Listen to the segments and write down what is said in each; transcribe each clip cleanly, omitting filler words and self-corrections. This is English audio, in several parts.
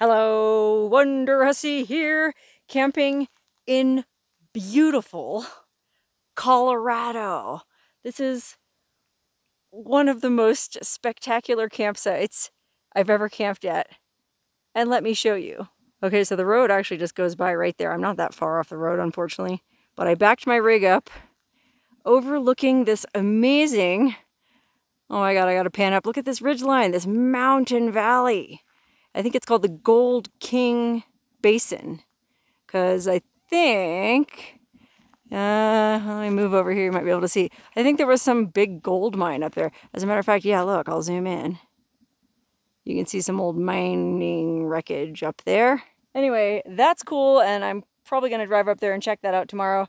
Hello, Wonderhussy here, camping in beautiful Colorado. This is one of the most spectacular campsites I've ever camped at. And let me show you. Okay, so the road actually just goes by right there. I'm not that far off the road, unfortunately. But I backed my rig up, overlooking this amazing, oh my God, I gotta pan up. Look at this ridge line, this mountain valley. I think it's called the Gold King Basin, because I think, let me move over here, you might be able to see. I think there was some big gold mine up there. As a matter of fact, yeah, look, I'll zoom in. You can see some old mining wreckage up there. Anyway, that's cool, and I'm probably going to drive up there and check that out tomorrow.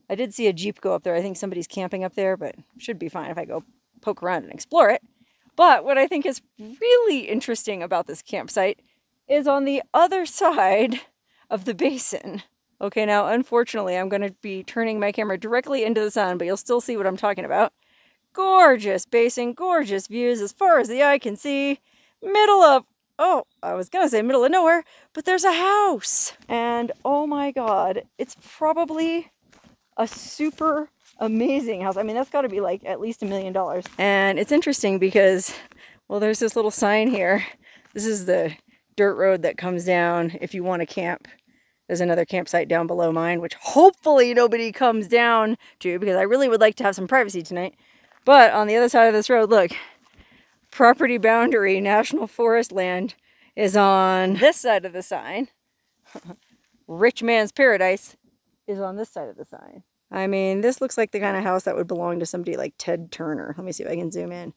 I did see a Jeep go up there. I think somebody's camping up there, but should be fine if I go poke around and explore it. But what I think is really interesting about this campsite is on the other side of the basin. Okay, now unfortunately I'm going to be turning my camera directly into the sun, but you'll still see what I'm talking about. Gorgeous basin, gorgeous views as far as the eye can see. Middle of, oh, I was going to say middle of nowhere, but there's a house. And oh my God, it's probably a super amazing house. I mean, that's got to be like at least $1 million. And it's interesting because, well, there's this little sign here. This is the dirt road that comes down if you want to camp. There's another campsite down below mine, which hopefully nobody comes down to because I really would like to have some privacy tonight. But on the other side of this road, look, property boundary, national forest land is on this side of the sign. Rich man's paradise is on this side of the sign. I mean, this looks like the kind of house that would belong to somebody like Ted Turner. Let me see if I can zoom in.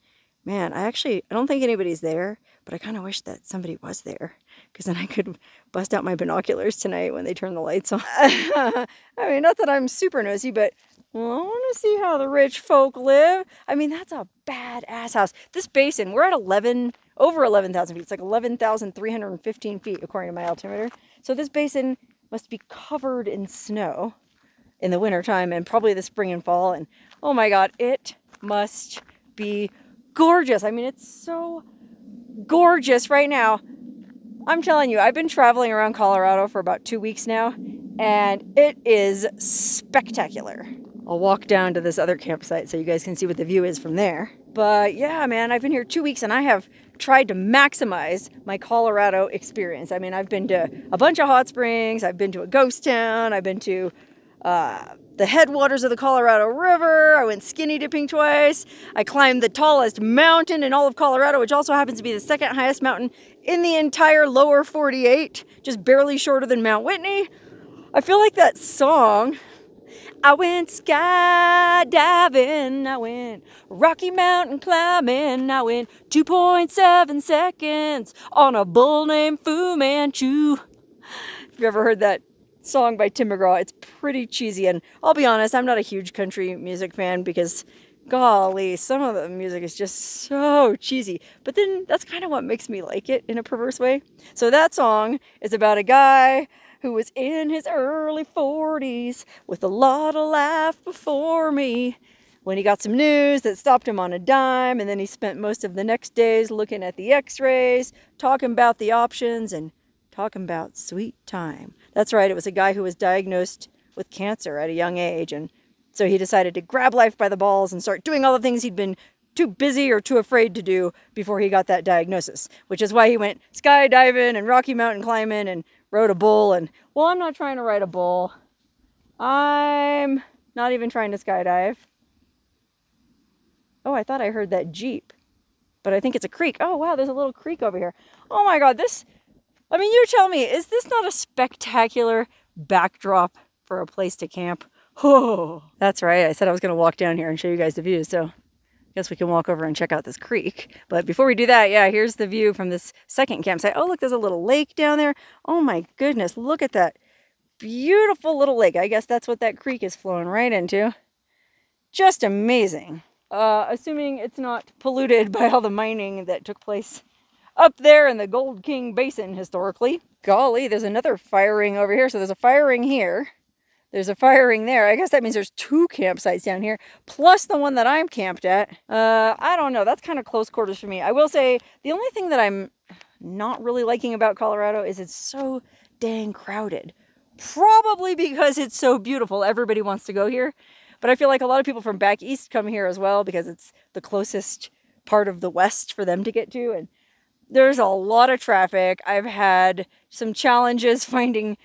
Man, I don't think anybody's there, but I kind of wish that somebody was there because then I could bust out my binoculars tonight when they turn the lights on. I mean, not that I'm super nosy, but well, I want to see how the rich folk live. I mean, that's a badass house. This basin, we're at over 11,000 feet. It's like 11,315 feet according to my altimeter. So this basin must be covered in snow in the wintertime and probably the spring and fall. And oh my God, it must be gorgeous. I mean, it's so gorgeous right now. I'm telling you, I've been traveling around Colorado for about 2 weeks now, and it is spectacular. I'll walk down to this other campsite so you guys can see what the view is from there. But yeah, man, I've been here 2 weeks and I have tried to maximize my Colorado experience. I mean, I've been to a bunch of hot springs, I've been to a ghost town, I've been to the headwaters of the Colorado River. I went skinny dipping twice. I climbed the tallest mountain in all of Colorado, which also happens to be the second highest mountain in the entire lower 48, just barely shorter than Mount Whitney. I feel like that song. I went skydiving, I went Rocky Mountain climbing, I went 2.7 seconds on a bull named Foo Manchu. If you ever heard that song by Tim McGraw, it's pretty cheesy, and I'll be honest, I'm not a huge country music fan because golly, some of the music is just so cheesy, but then that's kind of what makes me like it in a perverse way. So that song is about a guy who was in his early 40s with a lot of life before me when he got some news that stopped him on a dime, and then he spent most of the next days looking at the x-rays, talking about the options, and talking about sweet time. That's right, it was a guy who was diagnosed with cancer at a young age, and so he decided to grab life by the balls and start doing all the things he'd been too busy or too afraid to do before he got that diagnosis, which is why he went skydiving and Rocky Mountain climbing and rode a bull. And well, I'm not trying to ride a bull. I'm not even trying to skydive. Oh, I thought I heard that Jeep, but I think it's a creek. Oh wow, there's a little creek over here. Oh my God, I mean, you tell me, is this not a spectacular backdrop for a place to camp? Oh, that's right. I said I was going to walk down here and show you guys the view. So I guess we can walk over and check out this creek. But before we do that, yeah, here's the view from this second campsite. Oh, look, there's a little lake down there. Oh my goodness, look at that beautiful little lake. I guess that's what that creek is flowing right into. Just amazing. Assuming it's not polluted by all the mining that took place up there in the Gold King Basin historically. Golly, there's another fire ring over here. So there's a fire ring here. There's a fire ring there. I guess that means there's 2 campsites down here, plus the one that I'm camped at. I don't know. That's kind of close quarters for me. I will say the only thing that I'm not really liking about Colorado is it's so dang crowded. Probably because it's so beautiful. Everybody wants to go here. But I feel like a lot of people from back east come here as well because it's the closest part of the West for them to get to. And there's a lot of traffic. I've had some challenges finding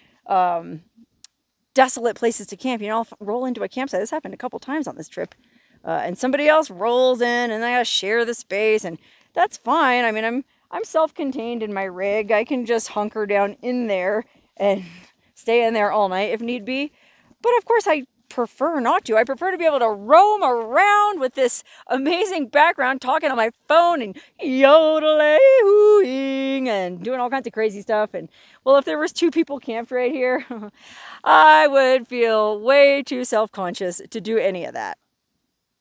desolate places to camp. You know, I'll roll into a campsite. This happened a couple times on this trip. And somebody else rolls in and I gotta share the space, and that's fine. I mean, I'm self-contained in my rig. I can just hunker down in there and stay in there all night if need be. But of course I prefer not to. I prefer to be able to roam around with this amazing background, talking on my phone and yodeling and doing all kinds of crazy stuff. And well, if there was 2 people camped right here, I would feel way too self-conscious to do any of that.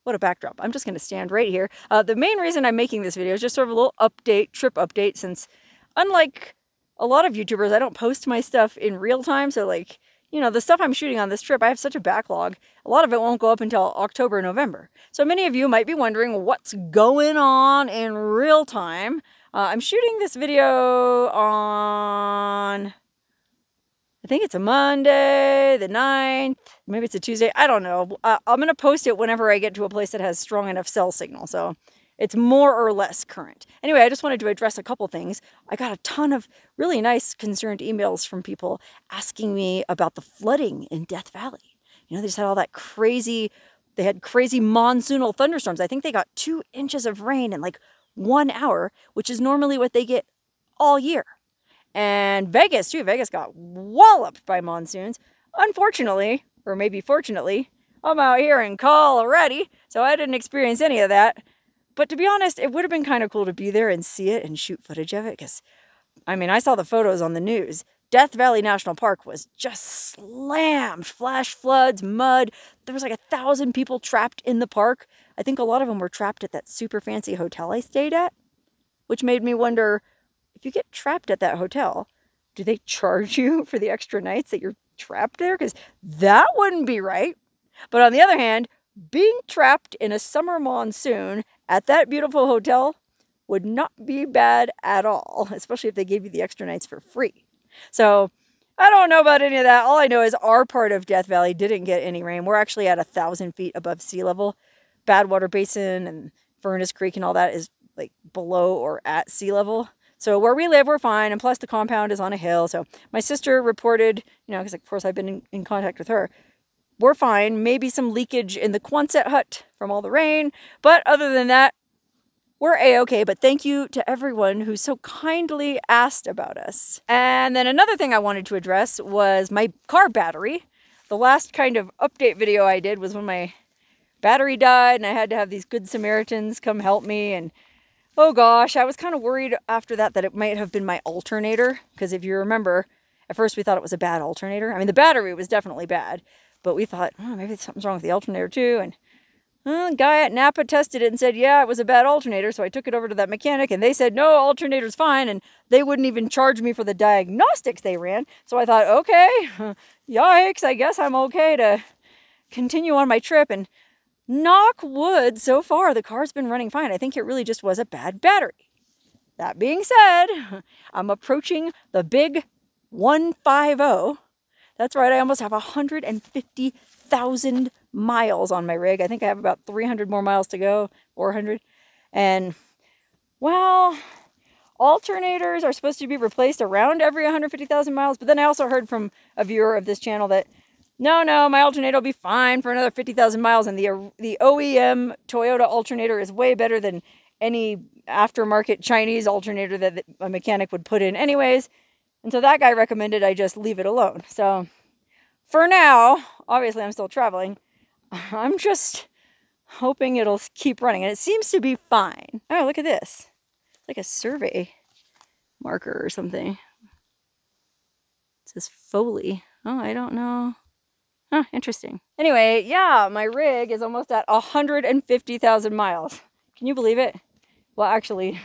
What a backdrop. I'm just going to stand right here. The main reason I'm making this video is just sort of a little update, trip update, since unlike a lot of YouTubers, I don't post my stuff in real time. So like, you know, the stuff I'm shooting on this trip, I have such a backlog. A lot of it won't go up until October, November. So many of you might be wondering what's going on in real time. I'm shooting this video on, I think it's a Monday, the 9th, maybe it's a Tuesday, I don't know. I'm going to post it whenever I get to a place that has strong enough cell signal, so it's more or less current. Anyway, I just wanted to address a couple things. I got a ton of really nice concerned emails from people asking me about the flooding in Death Valley. You know, they just had all that crazy, they had crazy monsoonal thunderstorms. I think they got 2 inches of rain in like 1 hour, which is normally what they get all year. And Vegas, too. Vegas got walloped by monsoons. Unfortunately, or maybe fortunately, I'm out here in Colorado, so I didn't experience any of that. But to be honest, it would have been kind of cool to be there and see it and shoot footage of it. Because, I mean, I saw the photos on the news. Death Valley National Park was just slammed. Flash floods, mud. There was like 1,000 people trapped in the park. I think a lot of them were trapped at that super fancy hotel I stayed at. Which made me wonder, if you get trapped at that hotel, do they charge you for the extra nights that you're trapped there? Because that wouldn't be right. But on the other hand, being trapped in a summer monsoon at that beautiful hotel would not be bad at all, especially if they gave you the extra nights for free. So I don't know about any of that. All I know is our part of Death Valley didn't get any rain. We're actually at 1,000 feet above sea level. Badwater Basin and Furnace Creek and all that is like below or at sea level. So where we live, we're fine. And plus the compound is on a hill. So my sister reported, you know, because of course I've been in contact with her. We're fine. Maybe some leakage in the Quonset hut from all the rain. But other than that, we're a-okay. But thank you to everyone who so kindly asked about us. And then another thing I wanted to address was my car battery. The last kind of update video I did was when my battery died and I had to have these good Samaritans come help me. And oh gosh, I was kind of worried after that it might have been my alternator. Because if you remember, at first we thought it was a bad alternator. I mean, the battery was definitely bad. But we thought, oh, maybe something's wrong with the alternator too. And the guy at Napa tested it and said, yeah, it was a bad alternator. So I took it over to that mechanic and they said, no, alternator's fine. And they wouldn't even charge me for the diagnostics they ran. So I thought, okay, yikes, I guess I'm okay to continue on my trip. And knock wood, so far the car's been running fine. I think it really just was a bad battery. That being said, I'm approaching the big 150. That's right, I almost have 150,000 miles on my rig. I think I have about 300 more miles to go, 400. And, well, alternators are supposed to be replaced around every 150,000 miles. But then I also heard from a viewer of this channel that, no, my alternator will be fine for another 50,000 miles. And the OEM Toyota alternator is way better than any aftermarket Chinese alternator that a mechanic would put in anyways. And so that guy recommended I just leave it alone. So for now, obviously I'm still traveling. I'm just hoping it'll keep running. And it seems to be fine. Oh, look at this. It's like a survey marker or something. It says Foley. Oh, I don't know. Huh, interesting. Anyway, yeah, my rig is almost at 150,000 miles. Can you believe it? Well, actually,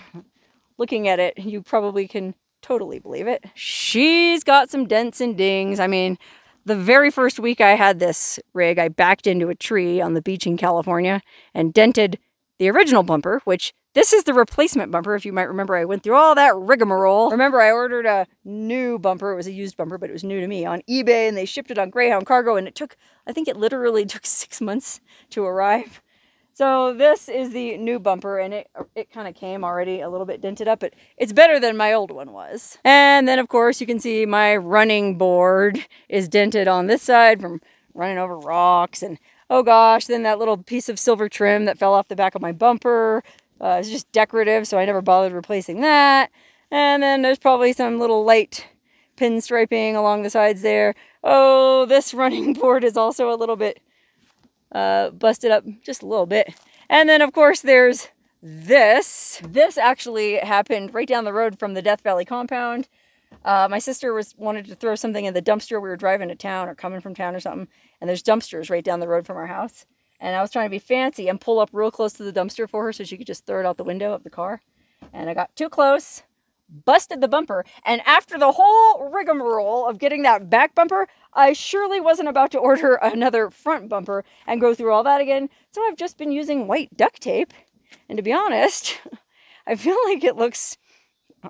looking at it, you probably can totally believe it. She's got some dents and dings. I mean, the very first week I had this rig, I backed into a tree on the beach in California and dented the original bumper, which this is the replacement bumper. If you might remember, I went through all that rigmarole. Remember, I ordered a new bumper. It was a used bumper, but it was new to me on eBay, and they shipped it on Greyhound Cargo, and it took, I think it literally took 6 months to arrive. So this is the new bumper, and it kind of came already a little bit dented up, but it's better than my old one was. And then, of course, you can see my running board is dented on this side from running over rocks, and oh gosh, then that little piece of silver trim that fell off the back of my bumper. It's just decorative, so I never bothered replacing that. And then there's probably some little light pinstriping along the sides there. Oh, this running board is also a little bit busted up, just a little bit. And then, of course, there's this. This actually happened right down the road from the Death Valley compound. My sister wanted to throw something in the dumpster. We were driving to town or coming from town or something, and there's dumpsters right down the road from our house. And I was trying to be fancy and pull up real close to the dumpster for her so she could just throw it out the window of the car. And I got too close, busted the bumper, and after the whole rigmarole of getting that back bumper, I surely wasn't about to order another front bumper and go through all that again. So I've just been using white duct tape. And to be honest, I feel like it looks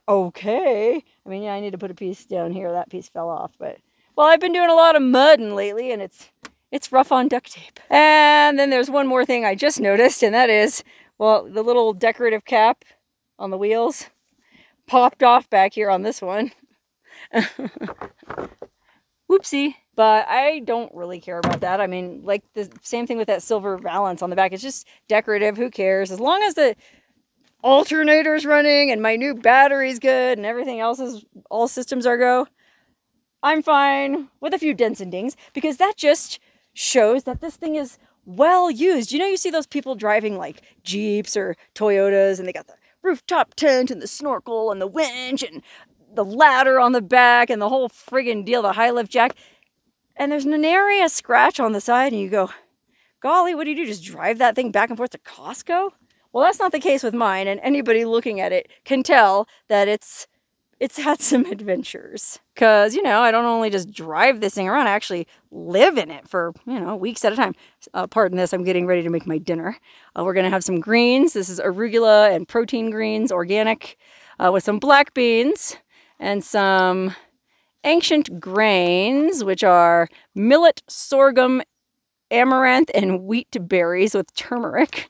okay. I mean, yeah, I need to put a piece down here. That piece fell off, but well, I've been doing a lot of mudding lately, and it's rough on duct tape. And then there's one more thing I just noticed, and that is, well, the little decorative cap on the wheels popped off back here on this one. Whoopsie. But I don't really care about that. I mean, like the same thing with that silver valance on the back. It's just decorative. Who cares? As long as the alternator's running and my new battery's good and everything else is, all systems are go, I'm fine with a few dents and dings, because that just shows that this thing is well used. You know, you see those people driving like Jeeps or Toyotas, and they got the rooftop tent and the snorkel and the winch and the ladder on the back and the whole friggin' deal, the high lift jack. And there's nary a scratch on the side, and you go, golly, what do you do? Just drive that thing back and forth to Costco? Well, that's not the case with mine, and anybody looking at it can tell that it's had some adventures. Because, you know, I don't only just drive this thing around, I actually live in it for, you know, weeks at a time. Pardon this, I'm getting ready to make my dinner. We're going to have some greens. This is arugula and protein greens, organic, with some black beans and some ancient grains, which are millet, sorghum, amaranth, and wheat berries with turmeric.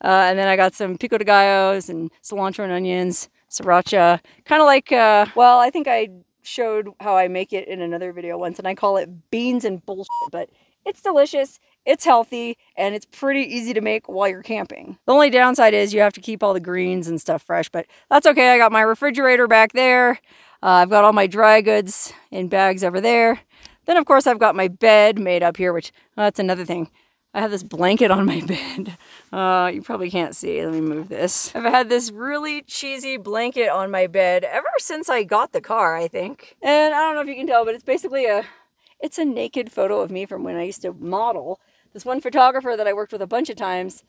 And then I got some pico de gallos and cilantro and onions, sriracha, kind of like, well, I think I showed how I make it in another video once, and I call it beans and bullshit, but it's delicious, it's healthy, and it's pretty easy to make while you're camping. The only downside is you have to keep all the greens and stuff fresh, but that's okay. I got my refrigerator back there. I've got all my dry goods in bags over there. Then, of course, I've got my bed made up here, which, that's another thing. I have this blanket on my bed. You probably can't see. Let me move this. I've had this really cheesy blanket on my bed ever since I got the car, I think. And I don't know if you can tell, but it's basically it's a naked photo of me from when I used to model. This one photographer that I worked with a bunch of times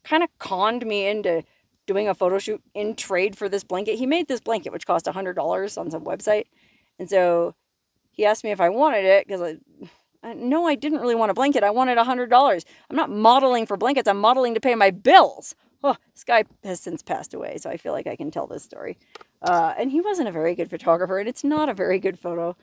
kind of conned me into doing a photo shoot in trade for this blanket. He made this blanket, which cost $100 on some website. And so he asked me if I wanted it, because no, I didn't really want a blanket. I wanted $100. I'm not modeling for blankets. I'm modeling to pay my bills. Oh, this guy has since passed away, so I feel like I can tell this story. And he wasn't a very good photographer, and it's not a very good photo.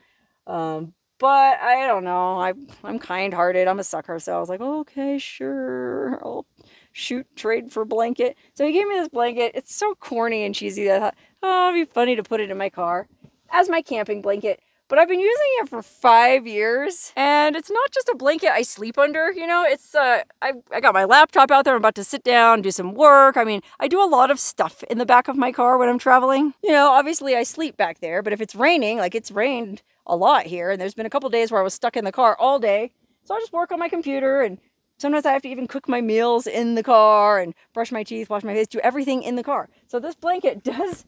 But I don't know. I'm kind-hearted. I'm a sucker, so I was like, okay, sure. I'll shoot, trade for blanket. So he gave me this blanket. It's so corny and cheesy that I thought, oh, it'd be funny to put it in my car as my camping blanket. But I've been using it for 5 years, and it's not just a blanket I sleep under, you know, it's, I got my laptop out there, I'm about to sit down, do some work. I mean, I do a lot of stuff in the back of my car when I'm traveling. You know, obviously I sleep back there, but if it's raining, like it's rained a lot here, and there's been a couple days where I was stuck in the car all day, so I'll just work on my computer, and sometimes I have to even cook my meals in the car, and brush my teeth, wash my face, do everything in the car. So this blanket does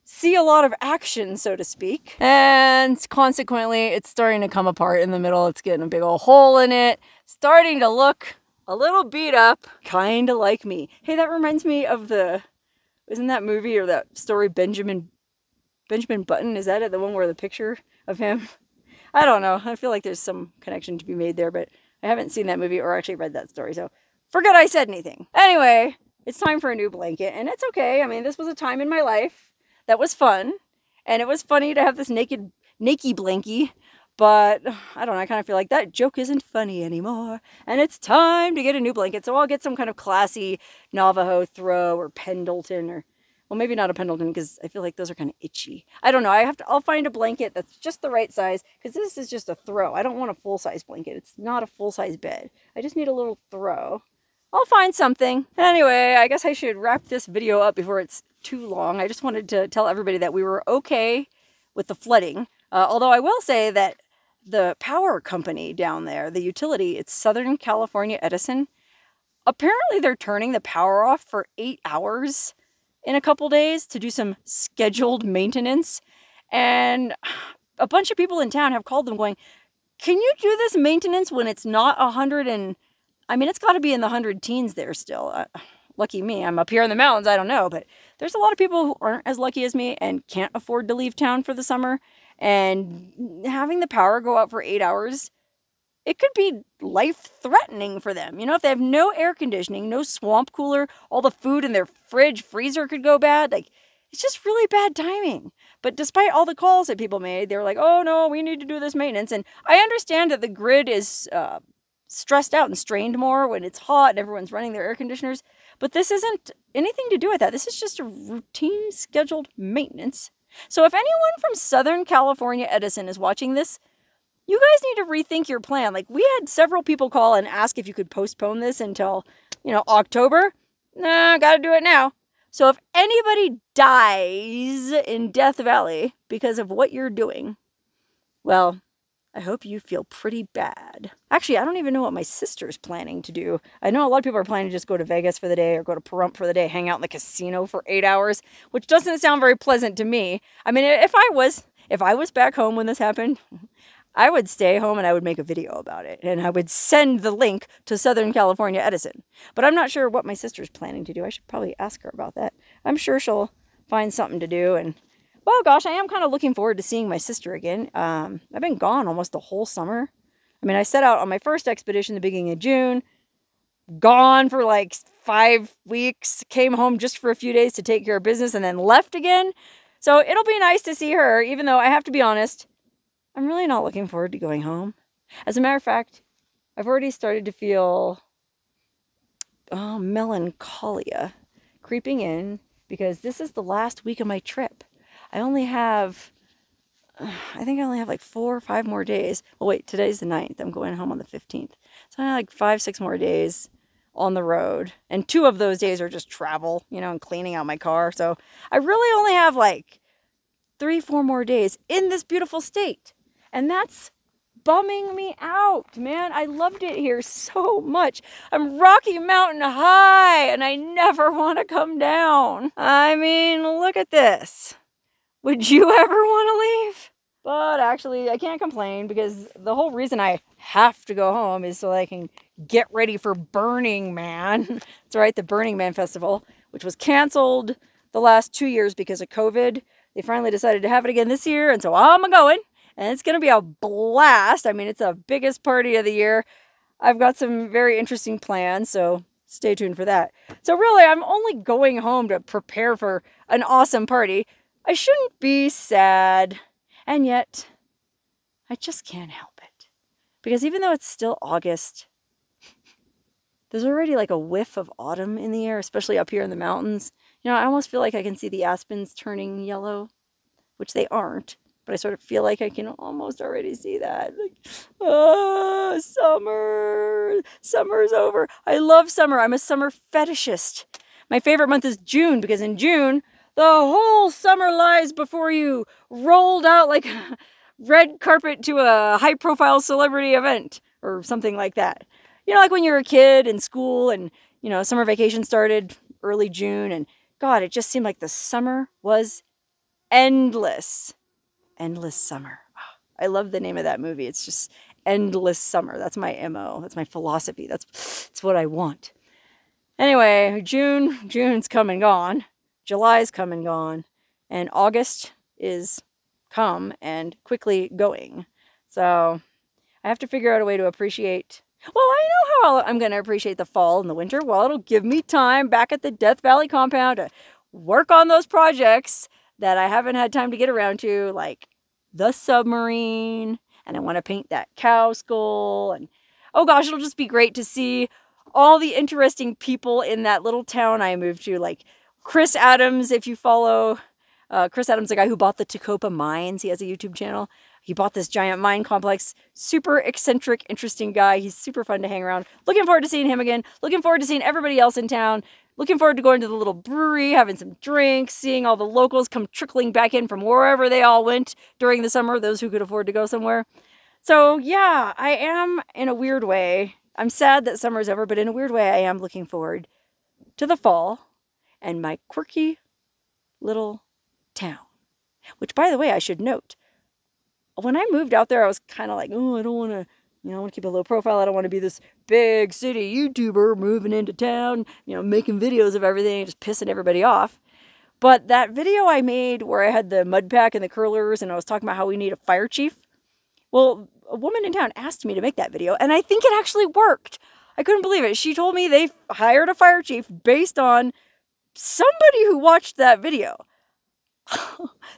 see a lot of action, so to speak. And consequently, it's starting to come apart in the middle. It's getting a big old hole in it. Starting to look a little beat up, kind of like me. Hey, that reminds me of isn't that movie or that story Benjamin Button? Is that it? The one where the picture of him? I don't know. I feel like there's some connection to be made there, but I haven't seen that movie or actually read that story. So forget I said anything. Anyway, it's time for a new blanket, and it's okay. I mean, this was a time in my life that was fun, and it was funny to have this naked blankie, but I don't know, I kind of feel like that joke isn't funny anymore, and it's time to get a new blanket. So I'll get some kind of classy Navajo throw or Pendleton, or, well, maybe not a Pendleton because I feel like those are kind of itchy. I don't know. I'll find a blanket that's just the right size, because this is just a throw. I don't want a full-size blanket. It's not a full-size bed. I just need a little throw. I'll find something. Anyway, I guess I should wrap this video up before it's too long. I just wanted to tell everybody that we were okay with the flooding. Although I will say that the power company down there, the utility, it's Southern California Edison. Apparently they're turning the power off for 8 hours in a couple days to do some scheduled maintenance. And a bunch of people in town have called them going, can you do this maintenance when it's not 100 and... I mean, it's got to be in the 100 teens there still. Lucky me, I'm up here in the mountains, I don't know. But there's a lot of people who aren't as lucky as me and can't afford to leave town for the summer. And having the power go out for 8 hours, it could be life-threatening for them. You know, if they have no air conditioning, no swamp cooler, all the food in their fridge, freezer could go bad. Like, it's just really bad timing. But despite all the calls that people made, they were like, oh no, we need to do this maintenance. And I understand that the grid is... stressed out and strained more when it's hot and everyone's running their air conditioners. But this isn't anything to do with that. This is just a routine scheduled maintenance. So if anyone from Southern California Edison is watching this, you guys need to rethink your plan. Like, we had several people call and ask if you could postpone this until, you know, October. Nah, gotta do it now. So if anybody dies in Death Valley because of what you're doing, well, I hope you feel pretty bad. Actually, I don't even know what my sister's planning to do. I know a lot of people are planning to just go to Vegas for the day or go to Pahrump for the day, hang out in the casino for 8 hours, which doesn't sound very pleasant to me. I mean, if I was back home when this happened, I would stay home and I would make a video about it. And I would send the link to Southern California Edison. But I'm not sure what my sister's planning to do. I should probably ask her about that. I'm sure she'll find something to do. And well, gosh, I am kind of looking forward to seeing my sister again. I've been gone almost the whole summer. I mean, I set out on my first expedition the beginning of June, gone for like 5 weeks, came home just for a few days to take care of business, and then left again. So it'll be nice to see her, even though I have to be honest, I'm really not looking forward to going home. As a matter of fact, I've already started to feel melancholia creeping in, because this is the last week of my trip. I think I only have like 4 or 5 more days. Well, wait, today's the 9th. I'm going home on the 15th. So I have like 5, 6 more days on the road. And 2 of those days are just travel, you know, and cleaning out my car. So I really only have like 3, 4 more days in this beautiful state. And that's bumming me out, man. I loved it here so much. I'm Rocky Mountain high, and I never want to come down. I mean, look at this. Would you ever want to leave? But actually, I can't complain, because the whole reason I have to go home is so I can get ready for Burning Man. That's right, the Burning Man Festival, which was canceled the last 2 years because of COVID. They finally decided to have it again this year, and so I'm going. And it's going to be a blast. I mean, it's the biggest party of the year. I've got some very interesting plans, so stay tuned for that. So really, I'm only going home to prepare for an awesome party. I shouldn't be sad, and yet I just can't help it. Because even though it's still August, there's already like a whiff of autumn in the air, especially up here in the mountains. You know, I almost feel like I can see the aspens turning yellow, which they aren't, but I sort of feel like I can almost already see that. Like, oh, summer. Summer's over. I love summer. I'm a summer fetishist. My favorite month is June, because in June, the whole summer lies before you, rolled out like a red carpet to a high-profile celebrity event or something like that. You know, like when you were a kid in school and, you know, summer vacation started early June, and God, it just seemed like the summer was endless. Endless Summer. I love the name of that movie. It's just endless summer. That's my MO. That's my philosophy. That's what I want. Anyway, June's come and gone. July's come and gone, and August is come and quickly going. So I have to figure out a way to appreciate Well, I know how I'm going to appreciate the fall and the winter. Well, it'll give me time back at the Death Valley compound to work on those projects that I haven't had time to get around to, like the submarine, and I want to paint that cow skull, and oh gosh, it'll just be great to see all the interesting people in that little town I moved to, like Chris Adams, if you follow Chris Adams, the guy who bought the Tacopa mines. He has a YouTube channel. He bought this giant mine complex. Super eccentric, interesting guy. He's super fun to hang around. Looking forward to seeing him again. Looking forward to seeing everybody else in town. Looking forward to going to the little brewery, having some drinks, seeing all the locals come trickling back in from wherever they all went during the summer, those who could afford to go somewhere. So yeah, I am, in a weird way, I'm sad that summer's over, but in a weird way, I am looking forward to the fall and my quirky little town. Which, by the way, I should note, when I moved out there, I was kind of like, oh, I don't want to, I want to keep a low profile. I don't want to be this big city YouTuber moving into town, making videos of everything, just pissing everybody off. But that video I made where I had the mud pack and the curlers and I was talking about how we need a fire chief, well, a woman in town asked me to make that video, and I think it actually worked. I couldn't believe it. She told me they hired a fire chief based on somebody who watched that video.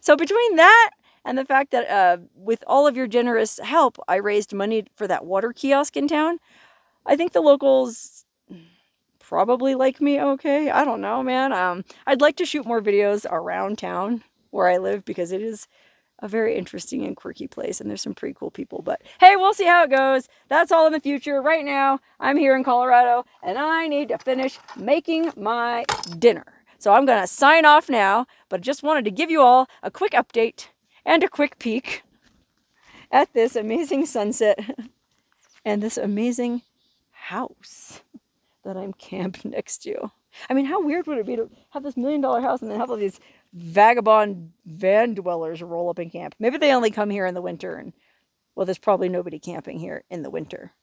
So between that and the fact that with all of your generous help, I raised money for that water kiosk in town, I think the locals probably like me okay. I don't know, man. I'd like to shoot more videos around town where I live because it is a very interesting and quirky place and there's some pretty cool people. But hey, we'll see how it goes. That's all in the future. Right now, I'm here in Colorado and I need to finish making my dinner. So I'm going to sign off now, but just wanted to give you all a quick update and a quick peek at this amazing sunset and this amazing house that I'm camped next to. I mean, how weird would it be to have this $1 million house and then have all these vagabond van dwellers roll up and camp? Maybe they only come here in the winter and, well, there's probably nobody camping here in the winter.